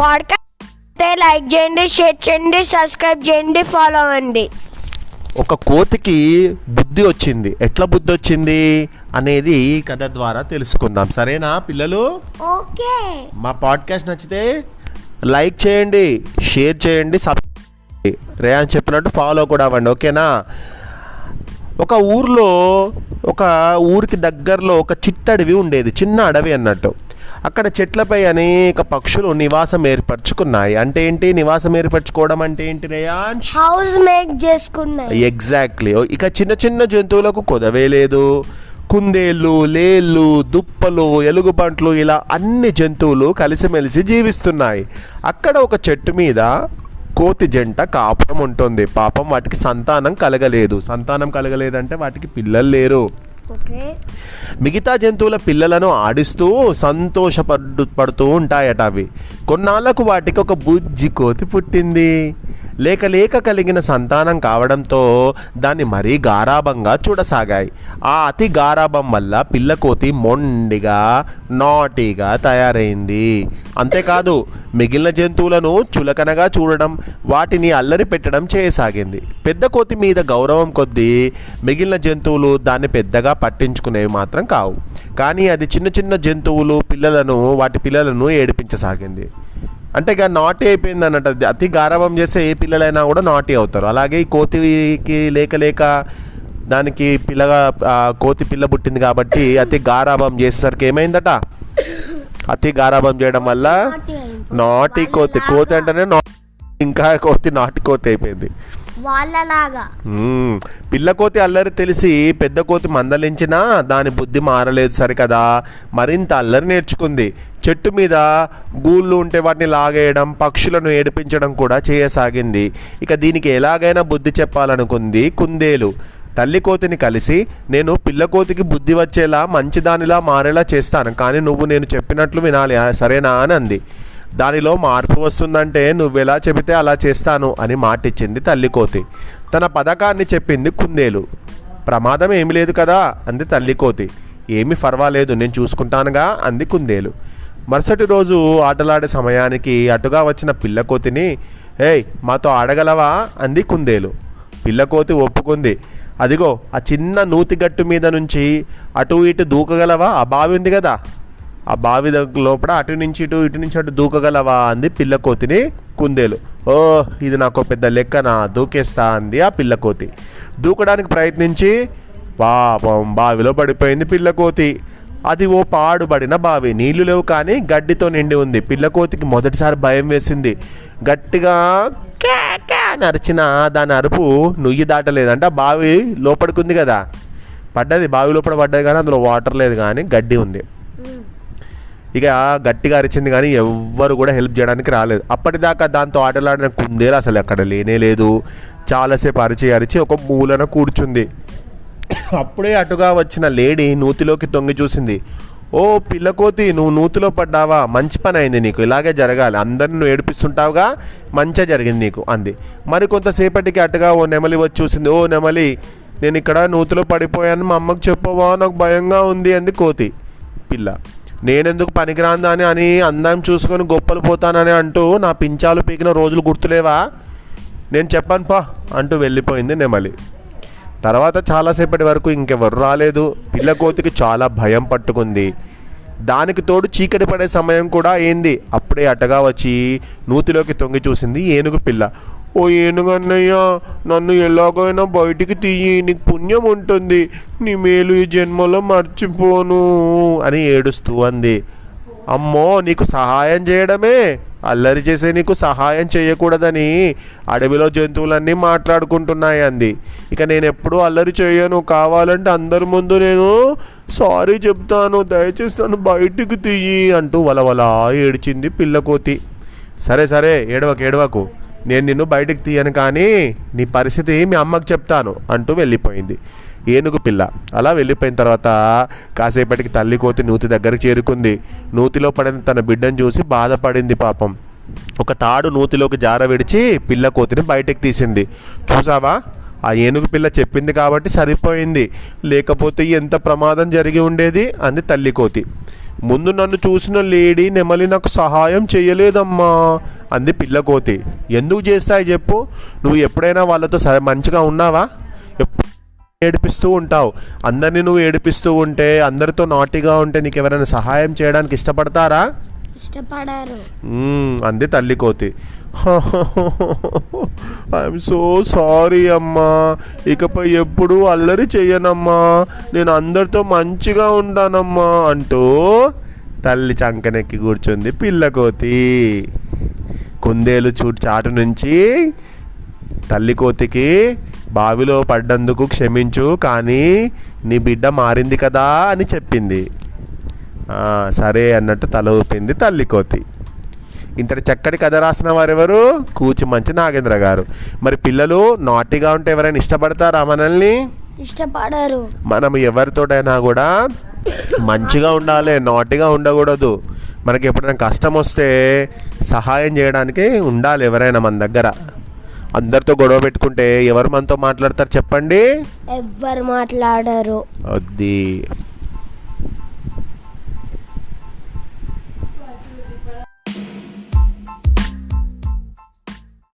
Podcast like చేయండి, share చేయండి, subscribe చేయండి, ఫాలో అవ్వండి. ఒక కోతికి బుద్ధి వచ్చింది. ఎట్లా బుద్ధి వచ్చింది అనేది కథ ద్వారా తెలుసుకుందాం. సరేనా పిల్లలు? ఓకే. మా పాడ్కాస్ట్ నచ్చితే లైక్ చేయండి, షేర్ చేయండి, సబ్స్క్రైబ్ రేయాన్ చెప్పినట్టు ఫాలో కూడా అవ్వండి. ఓకేనా? ఒక ఊరికి దగ్గరలో ఒక చిట్టడవి ఉండేది, చిన్న అడవి అన్నట్టు. అక్కడ చెట్లపై అనేక పక్షులు నివాసం ఏర్పరచుకున్నాయి. అంటే ఏంటి నివాసం ఏర్పరచుకోవడం అంటే ఏంటి రేయాన్? హౌస్ మేక్ చేసుకున్నాయి. ఎగ్జాక్ట్లీ. ఇక చిన్న చిన్న జంతువులకు కొదవే లేదు. కుందేళ్ళు, లేళ్ళు, దుప్పలు, ఎలుగుబంట్లు ఇలా అన్ని జంతువులు కలిసిమెలిసి జీవిస్తున్నాయి. అక్కడ ఒక చెట్టు మీద కోతి జంట కాపురం ఉంటుంది. పాపం వాటికి సంతానం కలగలేదంటే వాటికి పిల్లలు లేరు. మిగతా జంతువుల పిల్లలను ఆడిస్తూ సంతోషపడుతూ ఉంటాయట అవి. కొన్నాళ్లకు వాటికి ఒక బుజ్జి కోతి పుట్టింది. లేక కలిగిన సంతానం కావడంతో దాన్ని మరీ గారాబంగా చూడసాగాయి. ఆ అతి గారాబం వల్ల పిల్ల కోతి మొండిగా, నాటీగా తయారైంది. అంతేకాదు మిగిలిన జంతువులను చులకనగా చూడడం, వాటిని అల్లరి పెట్టడం చేయసాగింది. పెద్ద కోతి మీద గౌరవం కొద్దీ మిగిలిన జంతువులు దాన్ని పెద్దగా పట్టించుకునేవి మాత్రం కావు. కానీ అది చిన్న చిన్న జంతువులు వాటి పిల్లలను ఏడిపించసాగింది. అంటే ఇక నాటీ అయిపోయింది అన్నట్టు. అతి గారాబం చేస్తే ఏ పిల్లలైనా కూడా నాటీ అవుతారు. అలాగే ఈ కోతికి లేక దానికి కోతి పిల్ల పుట్టింది కాబట్టి అతి గారాబం చేసేసరికి ఏమైందట, అతి గారాబం చేయడం వల్ల నాటీ కోతి అంటేనే ఇంకా కోతి నాటి కోతి అయిపోయింది వాళ్ళలాగా. పిల్ల కోతి అల్లరి తెలిసి పెద్ద కోతి మందలించినా దాని బుద్ధి మారలేదు సరికదా. మరింత అల్లరి నేర్చుకుంది. చెట్టు మీద గూళ్ళు ఉంటే వాటిని లాగేయడం, పక్షులను ఏడిపించడం కూడా చేయసాగింది. ఇక దీనికి ఎలాగైనా బుద్ధి చెప్పాలనుకుంది కుందేలు. తల్లి కోతిని కలిసి, నేను పిల్ల కోతికి బుద్ధి వచ్చేలా మంచిదానిలా మారేలా చేస్తాను, కానీ నువ్వు నేను చెప్పినట్లు వినాలి, సరేనా అని అంది. దానిలో మార్పు వస్తుందంటే నువ్వెలా చెబితే అలా చేస్తాను అని మాటిచ్చింది తల్లి కోతి. తన పథకాన్ని చెప్పింది కుందేలు. ప్రమాదం ఏమి లేదు కదా అంది తల్లి కోతి. ఏమీ పర్వాలేదు, నేను చూసుకుంటానుగా అంది కుందేలు. మరుసటి రోజు ఆటలాడే సమయానికి అటుగా వచ్చిన పిల్ల కోతిని, ఏయ్ మాతో ఆడగలవా అంది కుందేలు. పిల్ల కోతి ఒప్పుకుంది. అదిగో ఆ చిన్న నూతిగట్టు మీద నుంచి అటు ఇటు దూకగలవా? ఆ బావి ఉంది కదా, ఆ బావి లోపల అటు నుంచి ఇటు దూకగలవా అంది పిల్ల కోతిని కుందేలు. ఓ ఇది నాకు పెద్ద లెక్కనా, దూకేస్తా అంది ఆ పిల్ల కోతి. దూకడానికి ప్రయత్నించి పాపం బావిలో పడిపోయింది పిల్ల కోతి. అది ఓ పాడుబడిన బావి, నీళ్లు లేవు కానీ గడ్డితో నిండి ఉంది. పిల్ల కోతికి మొదటిసారి భయం వేసింది. గట్టిగా నరిచిన దాని అరుపు నుయ్యి దాటలేదు. అంటే ఆ బావి లోపలికి కదా, బావి లోపల పడ్డది కానీ అందులో వాటర్ లేదు కానీ గడ్డి ఉంది. ఇక గట్టిగా అరిచింది కానీ ఎవ్వరు కూడా హెల్ప్ చేయడానికి రాలేదు. అప్పటిదాకా దాంతో ఆటలాడిన కుందేలు అసలు అక్కడ లేనే లేదు. చాలాసేపు అరిచి ఒక మూలన కూర్చుంది. అప్పుడే అటుగా వచ్చిన లేడీ నూతిలోకి తొంగి చూసింది. ఓ పిల్లకోతి, నువ్వు నూతిలో పడ్డావా? మంచి పని అయింది, నీకు ఇలాగే జరగాలి, అందరిని నువ్వు ఏడిపిస్తుంటావుగా, మంచిగా జరిగింది నీకు అంది. మరి కొంతసేపటికి అటుగా ఓ నెమలి వచ్చి చూసింది. ఓ నెమలి, నేను ఇక్కడ నూతిలో పడిపోయాను, మా అమ్మకు చెప్పవా, నాకు భయంగా ఉంది అంది కోతి. పిల్ల, నేనెందుకు పనికిరాందా అని అందం చూసుకొని గొప్పలు పోతానని అంటూ నా పించాలు పీకిన రోజులు గుర్తులేవా? నేను చెప్పాను పా అంటూ వెళ్ళిపోయింది నెమలి. తర్వాత చాలాసేపటి వరకు ఇంకెవరు రాలేదు. పిల్ల కోతికి చాలా భయం పట్టుకుంది. దానికి తోడు చీకటి పడే సమయం కూడా అయింది. అప్పుడే అటగా వచ్చి నూతిలోకి తొంగి చూసింది ఏనుగు పిల్ల. ఓ ఏనుగన్నయ్య, నన్ను ఎలాగైనా బయటికి తీయి, నీకు పుణ్యం ఉంటుంది, నీ మేలు ఈ జన్మలో మర్చిపోను అని ఏడుస్తూ అంది. అమ్మో, నీకు సహాయం చేయడమే, అల్లరి చేసే నీకు సహాయం చేయకూడదని అడవిలో జంతువులన్నీ మాట్లాడుకుంటున్నాయి అంది. ఇక నేను ఎప్పుడూ అల్లరి చేయను, కావాలంటే అందరి ముందు నేను సారీ చెప్తాను, దయచేసి నన్ను బయటికి తీయి అంటూ వలవలా ఏడ్చింది పిల్ల కోతి. సరే ఏడవకు, నేను నిన్ను బయటికి తీయను, కానీ నీ పరిస్థితి మీ అమ్మకు చెప్తాను అంటూ వెళ్ళిపోయింది ఏనుగు పిల్ల. అలా వెళ్ళిపోయిన తర్వాత కాసేపటికి తల్లి కోతి నూతి దగ్గరకు చేరుకుంది. నూతిలో పడిన తన బిడ్డను చూసి బాధపడింది. పాపం ఒక తాడు నూతిలోకి జార విడిచి పిల్ల కోతిని బయటకు తీసింది. చూసావా, ఆ ఏనుగు పిల్ల చెప్పింది కాబట్టి సరిపోయింది, లేకపోతే ఎంత ప్రమాదం జరిగి ఉండేది అంది తల్లి కోతి. ముందు నన్ను చూసిన లేడీ నెమలి నాకు సహాయం చేయలేదమ్మా అంది పిల్లకోతి. ఎందుకు చేస్తాయి చెప్పు? నువ్వు ఎప్పుడైనా వాళ్ళతో మంచిగా ఉన్నావా? ఎప్పుడు ఏడిపిస్తూ ఉంటావు. అందరినీ నువ్వు ఏడిపిస్తూ ఉంటే, అందరితో నాటిగా ఉంటే నీకు ఎవరైనా సహాయం చేయడానికి ఇష్టపడతారా? ఇష్టపడారు అంది తల్లి కోతి. ఐఎమ్ సో సారీ అమ్మా, ఇకపై ఎప్పుడు అల్లరి చెయ్యనమ్మా, నేను అందరితో మంచిగా ఉంటానమ్మా అంటూ తల్లి చంకనెక్కి కూర్చుంది పిల్లకోతి. కుందేలు చాటు నుంచి తల్లి కోతికి బావిలో పడ్డందుకు క్షమించు, కానీ నీ బిడ్డ మారింది కదా అని చెప్పింది. సరే అన్నట్టు తల ఊపింది తల్లి కోతి. ఇంతటి చక్కటి కథ రాసిన వారెవరు? కూచిమంచి నాగేంద్ర గారు. మరి పిల్లలు నాటిగా ఉంటే ఎవరైనా ఇష్టపడతారా మనల్ని? ఇష్టపడరు. మనం ఎవరితోటైనా కూడా మంచిగా ఉండాలి, నాటిగా ఉండకూడదు. మనకి ఎప్పుడైనా కష్టం వస్తే సహాయం చేయడానికి ఉండాలి ఎవరైనా మన దగ్గర. అందరితో గొడవ పెట్టుకుంటే ఎవరు మనతో మాట్లాడతారు చెప్పండి? ఎవ్వరు మాట్లాడరు. అది